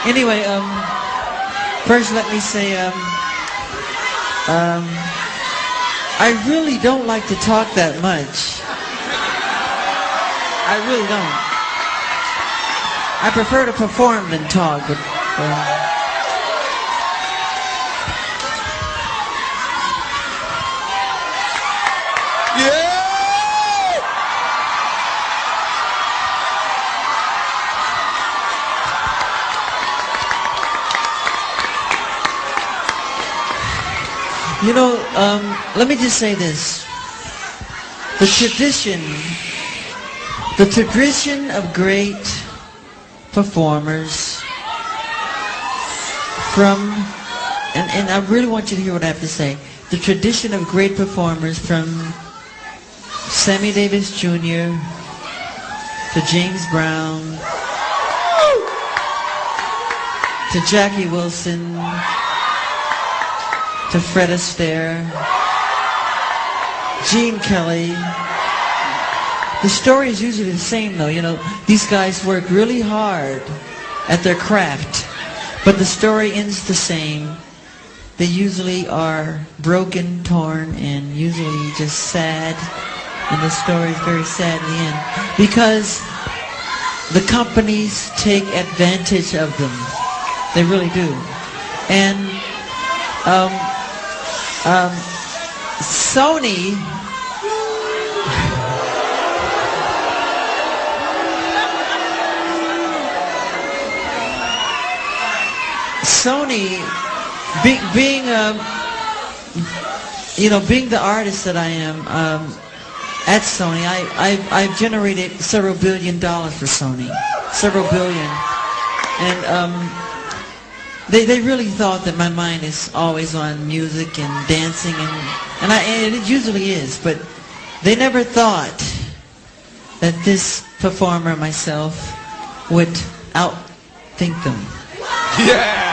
Anyway, first let me say, I really don't like to talk that much. I really don't. I prefer to perform than talk, but Yeah! you know, let me just say this. The tradition of great performers from, and I really want you to hear what I have to say. The tradition of great performers from Sammy Davis Jr. to James Brown to Jackie Wilson to Fred Astaire, Gene Kelly. The story is usually the same though, you know, these guys work really hard at their craft, but the story ends the same. They usually are broken, torn, and usually just sad, and the story is very sad in the end, because the companies take advantage of them. They really do. And Sony being being the artist that I am at Sony, I've generated several $1 billion for Sony, several billion, and they really thought that my mind is always on music and dancing, and it usually is, but they never thought that this performer, myself, would outthink them. Yeah!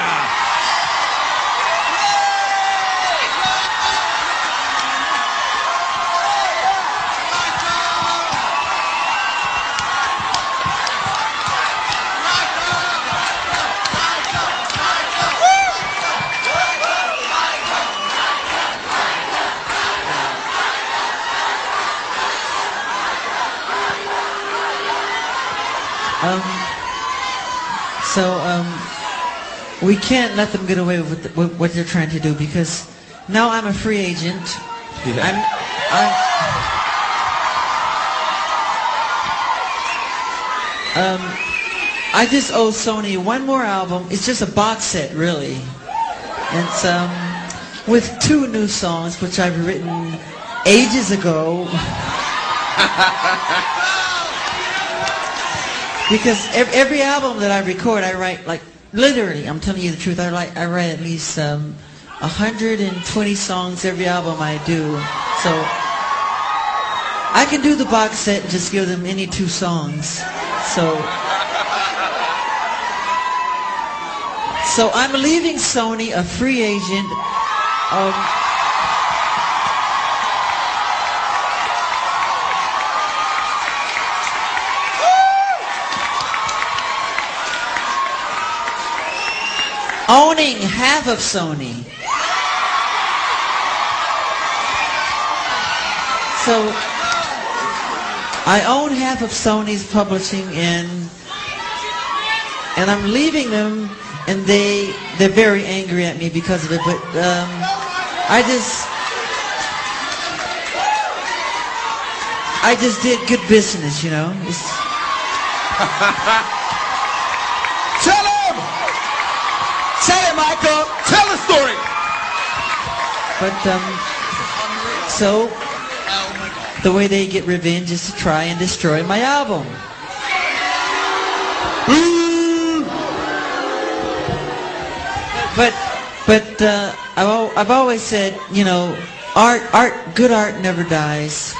We can't let them get away with what they're trying to do, because now I'm a free agent. Yeah. I just owe Sony one more album. It's just a box set, really. And it's with 2 new songs, which I've written ages ago. Because every album that I record, I write, like, literally, I'm telling you the truth, I write at least 120 songs every album I do. So I can do the box set and just give them any 2 songs. So I'm leaving Sony a free agent. Owning half of Sony. So I own half of Sony's publishing, and I'm leaving them, and they're very angry at me because of it, but I just did good business, you know. Tell it, Michael! Tell the story! But, so, the way they get revenge is to try and destroy my album. But I've always said, you know, good art never dies.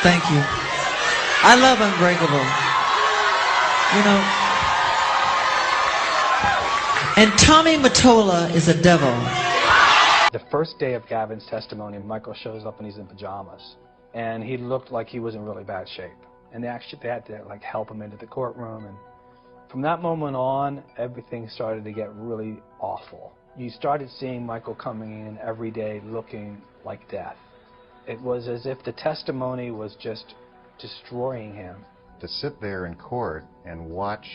Thank you. I love Unbreakable. You know, And Tommy Mottola is a devil. The first day of Gavin's testimony, Michael shows up and he's in pajamas. And he looked like he was in really bad shape. And they had to like help him into the courtroom. And from that moment on, everything started to get really awful. You started seeing Michael coming in every day looking like death. It was as if the testimony was just destroying him. To sit there in court and watch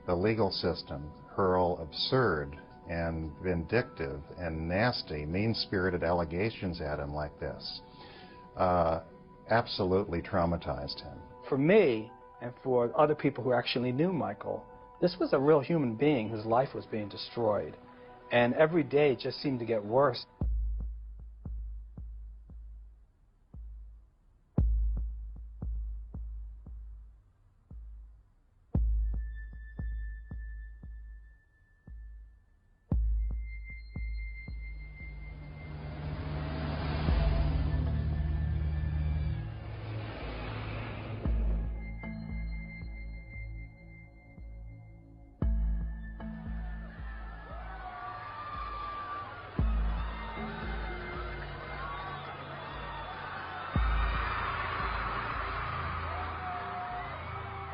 the legal system hurl absurd and vindictive and nasty, mean-spirited allegations at him like this absolutely traumatized him. For me, and for other people who actually knew Michael, this was a real human being whose life was being destroyed. And every day it just seemed to get worse.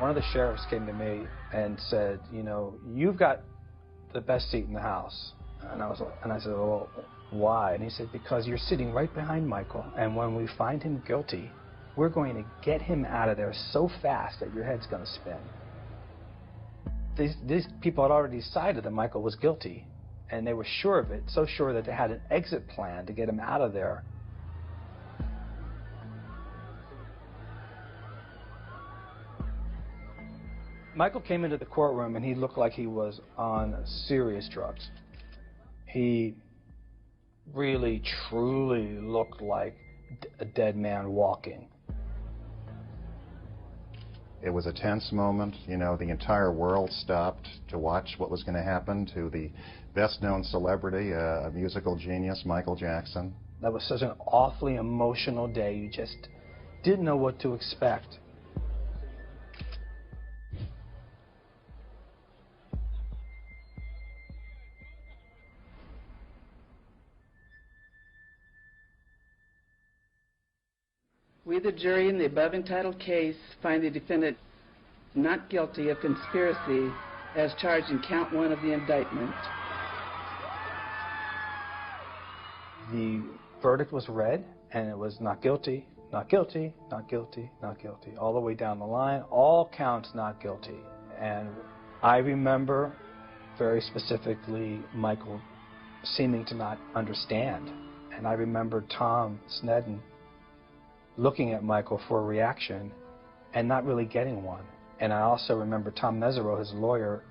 One of the sheriffs came to me and said, you know, you've got the best seat in the house. And I said, well, why? And he said, because you're sitting right behind Michael, and when we find him guilty, we're going to get him out of there so fast that your head's going to spin. These people had already decided that Michael was guilty, and they were sure of it, so sure that they had an exit plan to get him out of there. Michael came into the courtroom and he looked like he was on serious drugs. He really, truly looked like a dead man walking. It was a tense moment. You know, the entire world stopped to watch what was going to happen to the best-known celebrity, a musical genius, Michael Jackson. That was such an awfully emotional day. You just didn't know what to expect. We, the jury, in the above entitled case, find the defendant not guilty of conspiracy as charged in count 1 of the indictment. The verdict was read, and it was not guilty, not guilty, not guilty, not guilty, all the way down the line, all counts not guilty. And I remember very specifically Michael seeming to not understand. And I remember Tom Sneddon looking at Michael for a reaction and not really getting one. And I also remember Tom Mesereau, his lawyer,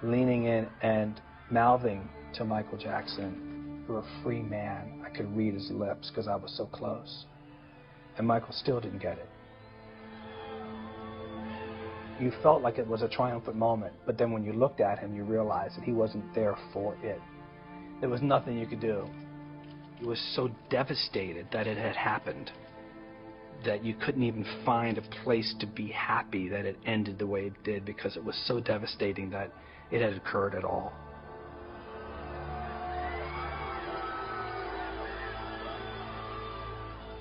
leaning in and mouthing to Michael Jackson, "You're a free man." I could read his lips because I was so close. And Michael still didn't get it. You felt like it was a triumphant moment, but then when you looked at him, you realized that he wasn't there for it. There was nothing you could do. He was so devastated that it had happened that you couldn't even find a place to be happy that it ended the way it did, because it was so devastating that it had occurred at all.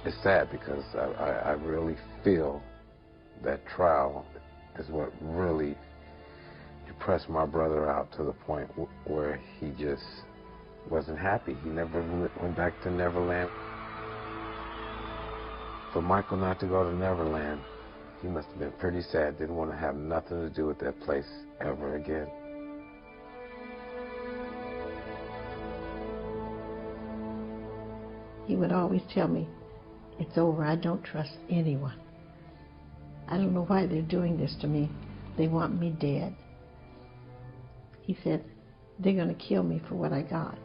It's sad because I really feel that trial is what really depressed my brother out to the point where he just wasn't happy. He never went back to Neverland. For Michael not to go to Neverland, he must have been pretty sad, didn't want to have nothing to do with that place ever again. He would always tell me, "It's over, I don't trust anyone. I don't know why they're doing this to me. They want me dead." He said, "They're going to kill me for what I got."